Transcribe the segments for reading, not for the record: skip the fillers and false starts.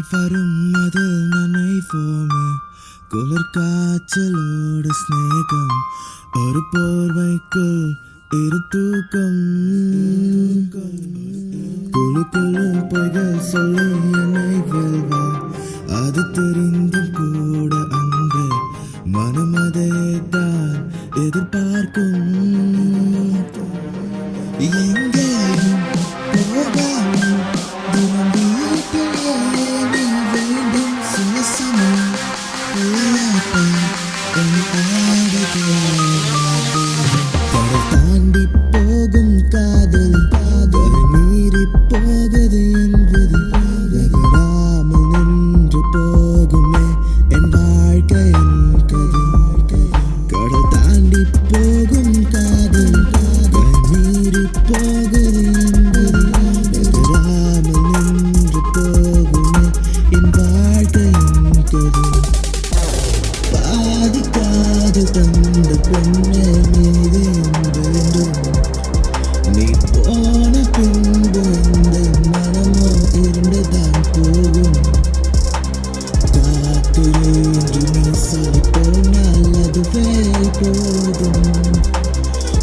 வரும் அதில் நனைவோமே. குளிர் காய்ச்சலோடு ஸ்நேகம், ஒரு போர்வைக்குள் இரு தூக்கம். குழு குழு பொய்கள் சொல்லி என்னை வெல்வார், அது தெரிந்தும் கூட அன்பே மனம் அதைத்தான் எதிர்பார்க்கும். எங்கேயும் போகாமல் தினம் வீட்டிலே நீ வேண்டும். சில சமயம் விளையாட்டம் என் கடல் தாண்டி போகும் காதல் கரை மீறி போகுது என்பது நகராமல் நின்று போகுமே என் வாழ்க்கை என் கதை. கடல் தாண்டி போகும் காதல் கரை மீறி போகுது என்பது நகராமல் நின்று போகுமே என் வாழ்க்கை என் கதை. பாதி காதல் தந்த பெண்ணே மீது வேண்டும், நீ போன பின்பு இந்த மனமோ இருண்டுதான் போகும். காத்திரு என்று நீ சொல்லி போனால் அதுவே போதும்.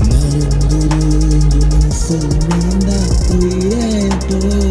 மறந்துரு என்று நீ சொல்லி உயிரே போதும்.